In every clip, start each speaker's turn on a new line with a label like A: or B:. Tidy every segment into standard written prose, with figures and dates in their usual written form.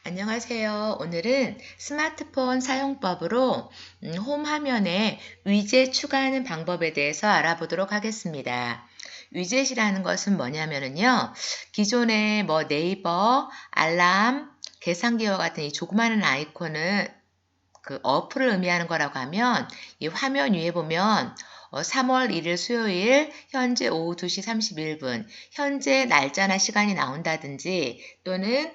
A: 안녕하세요. 오늘은 스마트폰 사용법으로 홈 화면에 위젯 추가하는 방법에 대해서 알아보도록 하겠습니다. 위젯이라는 것은 뭐냐면요. 기존에 네이버, 알람, 계산기와 같은 이 조그마한 아이콘을 어플을 의미하는 거라고 하면 이 화면 위에 보면 3월 1일 수요일 현재 오후 2시 31분 현재 날짜나 시간이 나온다든지 또는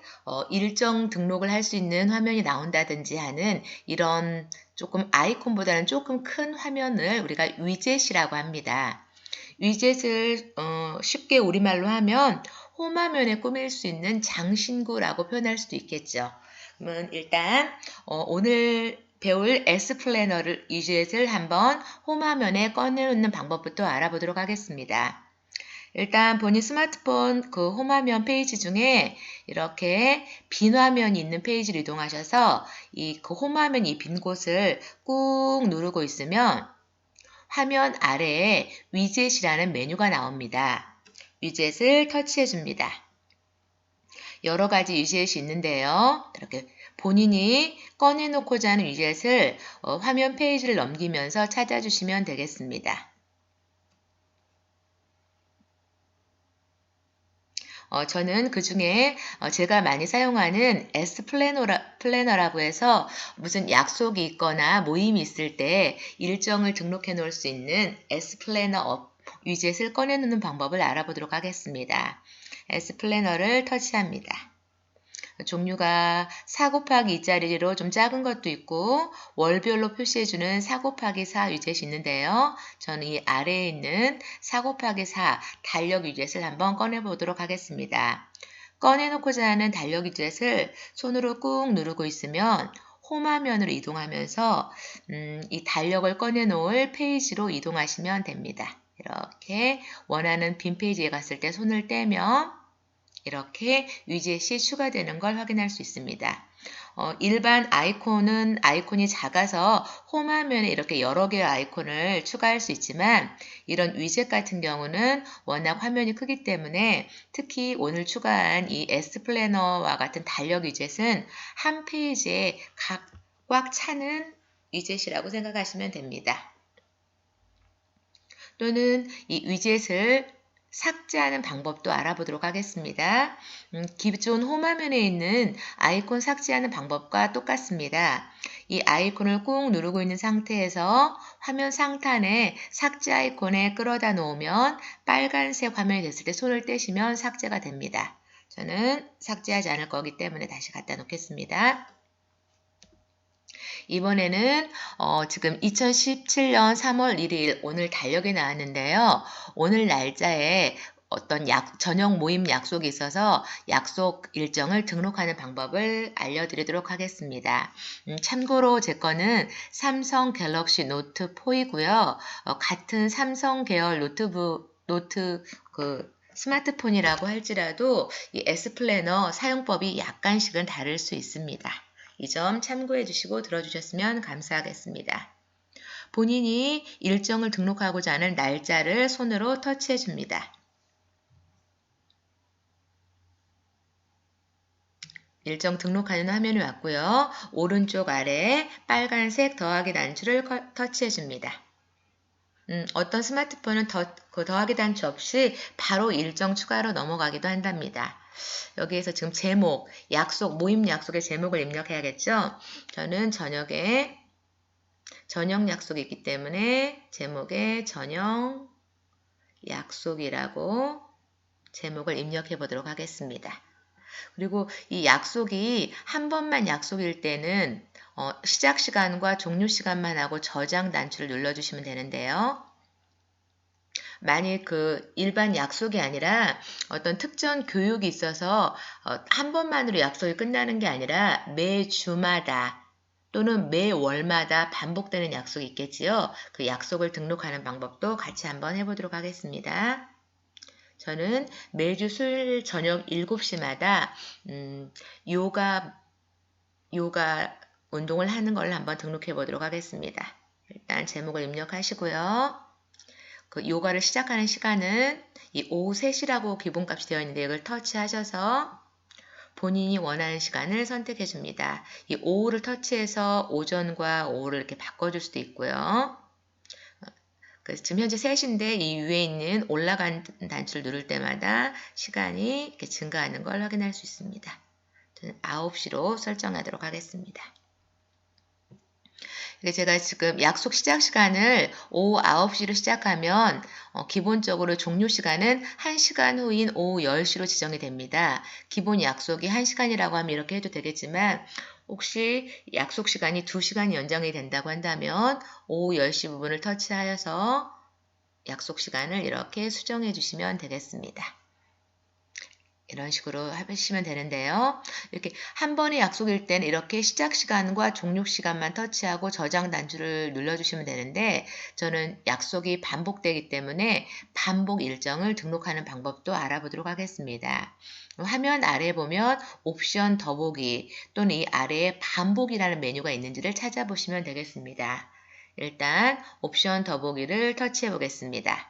A: 일정 등록을 할 수 있는 화면이 나온다든지 하는 이런 조금 아이콘보다는 조금 큰 화면을 우리가 위젯이라고 합니다. 위젯을 쉽게 우리말로 하면 홈 화면에 꾸밀 수 있는 장신구라고 표현할 수도 있겠죠. 그러면 일단 오늘 배울 S플래너를 위젯을 한번 홈 화면에 꺼내놓는 방법부터 알아보도록 하겠습니다. 일단 본인 스마트폰 홈 화면 페이지 중에 이렇게 빈 화면이 있는 페이지를 이동하셔서 이 홈 화면 이 빈 곳을 꾹 누르고 있으면 화면 아래에 위젯이라는 메뉴가 나옵니다. 위젯을 터치해 줍니다. 여러 가지 위젯이 있는데요. 이렇게 본인이 꺼내놓고자 하는 위젯을 화면 페이지를 넘기면서 찾아주시면 되겠습니다. 저는 그 중에 제가 많이 사용하는 S플래너라고 해서 무슨 약속이 있거나 모임이 있을 때 일정을 등록해 놓을 수 있는 S플래너 위젯을 꺼내놓는 방법을 알아보도록 하겠습니다. S플래너를 터치합니다. 종류가 4 곱하기 2짜리로 좀 작은 것도 있고 월별로 표시해주는 4 곱하기 4 위젯이 있는데요. 저는 이 아래에 있는 4 곱하기 4 달력 위젯을 한번 꺼내보도록 하겠습니다. 꺼내놓고자 하는 달력 위젯을 손으로 꾹 누르고 있으면 홈 화면으로 이동하면서 이 달력을 꺼내놓을 페이지로 이동하시면 됩니다. 이렇게 원하는 빈 페이지에 갔을 때 손을 떼면 이렇게 위젯이 추가되는 걸 확인할 수 있습니다. 일반 아이콘이 작아서 홈 화면에 이렇게 여러 개의 아이콘을 추가할 수 있지만 이런 위젯 같은 경우는 워낙 화면이 크기 때문에 특히 오늘 추가한 이 S플래너와 같은 달력 위젯은 한 페이지에 꽉 차는 위젯이라고 생각하시면 됩니다. 또는 이 위젯을 삭제하는 방법도 알아보도록 하겠습니다. 기존 홈 화면에 있는 아이콘 삭제하는 방법과 똑같습니다. 이 아이콘을 꾹 누르고 있는 상태에서 화면 상단에 삭제 아이콘에 끌어다 놓으면 빨간색 화면이 됐을 때 손을 떼시면 삭제가 됩니다. 저는 삭제하지 않을 거기 때문에 다시 갖다 놓겠습니다. 이번에는 지금 2017년 3월 1일 오늘 달력이 나왔는데요. 오늘 날짜에 어떤 저녁 모임 약속이 있어서 약속 일정을 등록하는 방법을 알려드리도록 하겠습니다. 참고로 제 거는 삼성 갤럭시 노트 4이고요. 같은 삼성 계열 노트 스마트폰이라고 할지라도 이 S플래너 사용법이 약간씩은 다를 수 있습니다. 이 점 참고해 주시고 들어주셨으면 감사하겠습니다. 본인이 일정을 등록하고자 하는 날짜를 손으로 터치해 줍니다. 일정 등록하는 화면이 왔고요. 오른쪽 아래에 빨간색 더하기 단추를 터치해 줍니다. 어떤 스마트폰은 더하기 단추 없이 바로 일정 추가로 넘어가기도 한답니다. 여기에서 지금 제목, 모임 약속의 제목을 입력해야겠죠? 저는 저녁에 저녁 약속이 있기 때문에 제목에 저녁 약속이라고 제목을 입력해 보도록 하겠습니다. 그리고 이 약속이 한 번만 약속일 때는 시작 시간과 종료 시간만 하고 저장 단추를 눌러주시면 되는데요. 만일 일반 약속이 아니라 어떤 특정 교육이 있어서 한 번만으로 약속이 끝나는 게 아니라 매 주마다 또는 매 월마다 반복되는 약속이 있겠지요. 그 약속을 등록하는 방법도 같이 한번 해보도록 하겠습니다. 저는 매주 수요일 저녁 7시마다 요가 운동을 하는 걸 한번 등록해 보도록 하겠습니다. 일단 제목을 입력하시고요. 요가를 시작하는 시간은 이 오후 3시라고 기본값이 되어 있는데 이걸 터치하셔서 본인이 원하는 시간을 선택해 줍니다. 이 오후를 터치해서 오전과 오후를 이렇게 바꿔줄 수도 있고요. 그래서 지금 현재 3시인데 이 위에 있는 올라간 단추를 누를 때마다 시간이 이렇게 증가하는 걸 확인할 수 있습니다. 저는 9시로 설정하도록 하겠습니다. 제가 지금 약속 시작 시간을 오후 9시로 시작하면 기본적으로 종료 시간은 1시간 후인 오후 10시로 지정이 됩니다. 기본 약속이 1시간이라고 하면 이렇게 해도 되겠지만 혹시 약속 시간이 2시간이 연장이 된다고 한다면 오후 10시 부분을 터치하여서 약속 시간을 이렇게 수정해 주시면 되겠습니다. 이런 식으로 하시면 되는데요. 이렇게 한 번의 약속일 때는 이렇게 시작 시간과 종료 시간만 터치하고 저장 단추를 눌러주시면 되는데 저는 약속이 반복되기 때문에 반복 일정을 등록하는 방법도 알아보도록 하겠습니다. 화면 아래에 보면 옵션 더보기 또는 이 아래에 반복이라는 메뉴가 있는지를 찾아보시면 되겠습니다. 일단 옵션 더보기를 터치해 보겠습니다.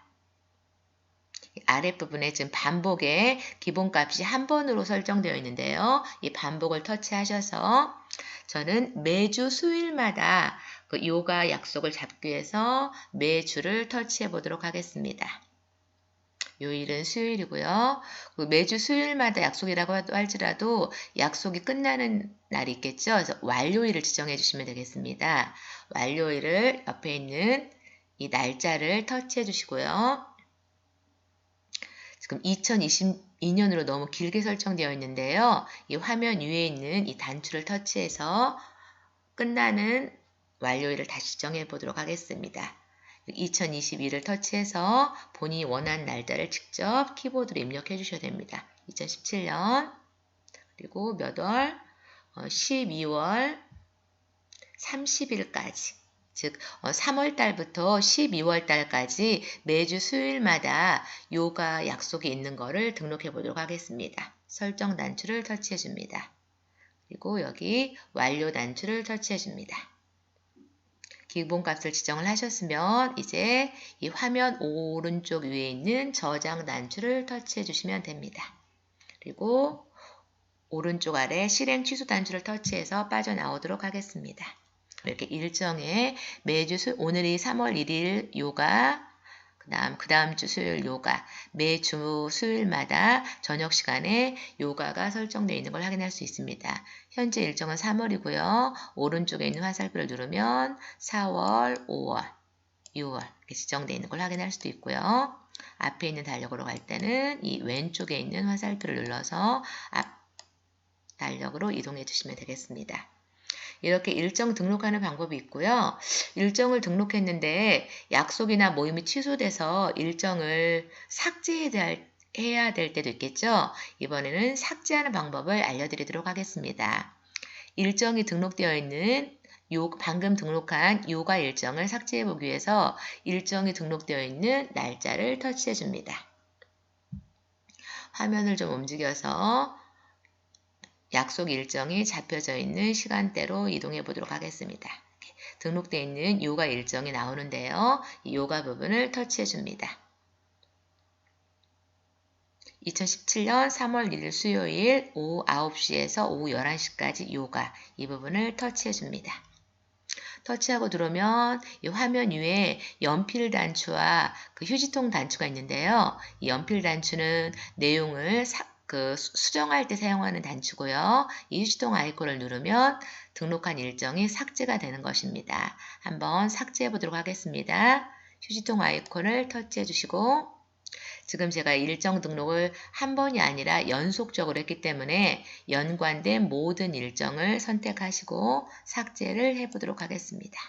A: 아랫부분에 지금 반복의 기본값이 한 번으로 설정되어 있는데요. 이 반복을 터치하셔서 저는 매주 수요일마다 그 요가 약속을 잡기 위해서 매주를 터치해 보도록 하겠습니다. 요일은 수요일이고요. 매주 수요일마다 약속이라고 할지라도 약속이 끝나는 날이 있겠죠. 그래서 완료일을 지정해 주시면 되겠습니다. 완료일을 옆에 있는 이 날짜를 터치해 주시고요. 지금 2022년으로 너무 길게 설정되어 있는데요. 이 화면 위에 있는 이 단추를 터치해서 끝나는 완료일을 다시 지정해 보도록 하겠습니다. 2022를 터치해서 본인이 원하는 날짜를 직접 키보드로 입력해 주셔야 됩니다. 2017년 그리고 몇 월? 12월 30일까지 즉 3월 달부터 12월 달까지 매주 수요일마다 요가 약속이 있는 거를 등록해 보도록 하겠습니다. 설정 단추를 터치해 줍니다. 그리고 여기 완료 단추를 터치해 줍니다. 기본값을 지정을 하셨으면 이제 이 화면 오른쪽 위에 있는 저장 단추를 터치해 주시면 됩니다. 그리고 오른쪽 아래 실행 취소 단추를 터치해서 빠져나오도록 하겠습니다. 이렇게 일정에 매주 오늘이 3월 1일 요가, 그 다음 주 수요일 요가, 매주 수요일마다 저녁 시간에 요가가 설정되어 있는 걸 확인할 수 있습니다. 현재 일정은 3월이고요. 오른쪽에 있는 화살표를 누르면 4월, 5월, 6월 이렇게 지정되어 있는 걸 확인할 수도 있고요. 앞에 있는 달력으로 갈 때는 이 왼쪽에 있는 화살표를 눌러서 앞 달력으로 이동해 주시면 되겠습니다. 이렇게 일정 등록하는 방법이 있고요. 일정을 등록했는데 약속이나 모임이 취소돼서 일정을 삭제해야 될 때도 있겠죠. 이번에는 삭제하는 방법을 알려드리도록 하겠습니다. 일정이 등록되어 있는 방금 등록한 요가 일정을 삭제해 보기 위해서 일정이 등록되어 있는 날짜를 터치해 줍니다. 화면을 좀 움직여서 약속 일정이 잡혀져 있는 시간대로 이동해 보도록 하겠습니다. 등록되어 있는 요가 일정이 나오는데요. 이 요가 부분을 터치해 줍니다. 2017년 3월 1일 수요일 오후 9시에서 오후 11시까지 요가 이 부분을 터치해 줍니다. 터치하고 들어오면 이 화면 위에 연필 단추와 그 휴지통 단추가 있는데요. 이 연필 단추는 내용을 수정할 때 사용하는 단추고요. 이 휴지통 아이콘을 누르면 등록한 일정이 삭제가 되는 것입니다. 한번 삭제해 보도록 하겠습니다. 휴지통 아이콘을 터치해 주시고 지금 제가 일정 등록을 한 번이 아니라 연속적으로 했기 때문에 연관된 모든 일정을 선택하시고 삭제를 해 보도록 하겠습니다.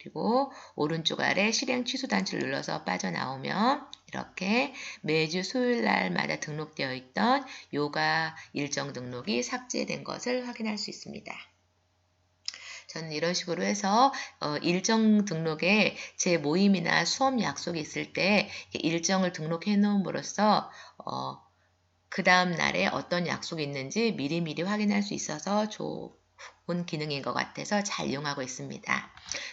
A: 그리고 오른쪽 아래 실행 취소 단추를 눌러서 빠져나오면 이렇게 매주 수요일 날마다 등록되어 있던 요가 일정 등록이 삭제된 것을 확인할 수 있습니다. 저는 이런 식으로 해서 일정 등록에 제 모임이나 수업 약속이 있을 때 일정을 등록해 놓음으로써 그 다음 날에 어떤 약속이 있는지 미리미리 확인할 수 있어서 좋은 기능인 것 같아서 잘 이용하고 있습니다.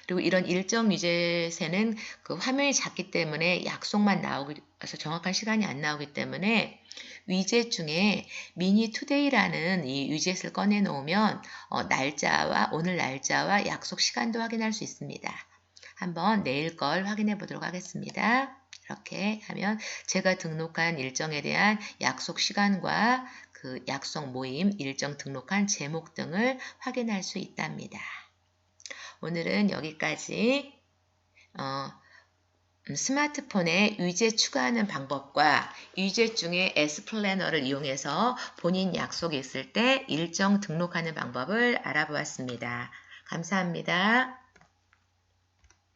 A: 그리고 이런 일정 유제세는 그 화면이 작기 때문에 약속만 나오기, 그래서 정확한 시간이 안 나오기 때문에 위젯 중에 미니 투데이라는 이 위젯을 꺼내 놓으면 오늘 날짜와 약속 시간도 확인할 수 있습니다. 한번 내일 걸 확인해 보도록 하겠습니다. 이렇게 하면 제가 등록한 일정에 대한 약속 시간과 그 약속 모임, 일정 등록한 제목 등을 확인할 수 있답니다. 오늘은 여기까지 스마트폰에 위젯 추가하는 방법과 위젯 중에 S플래너를 이용해서 본인 약속이 있을 때 일정 등록하는 방법을 알아보았습니다. 감사합니다.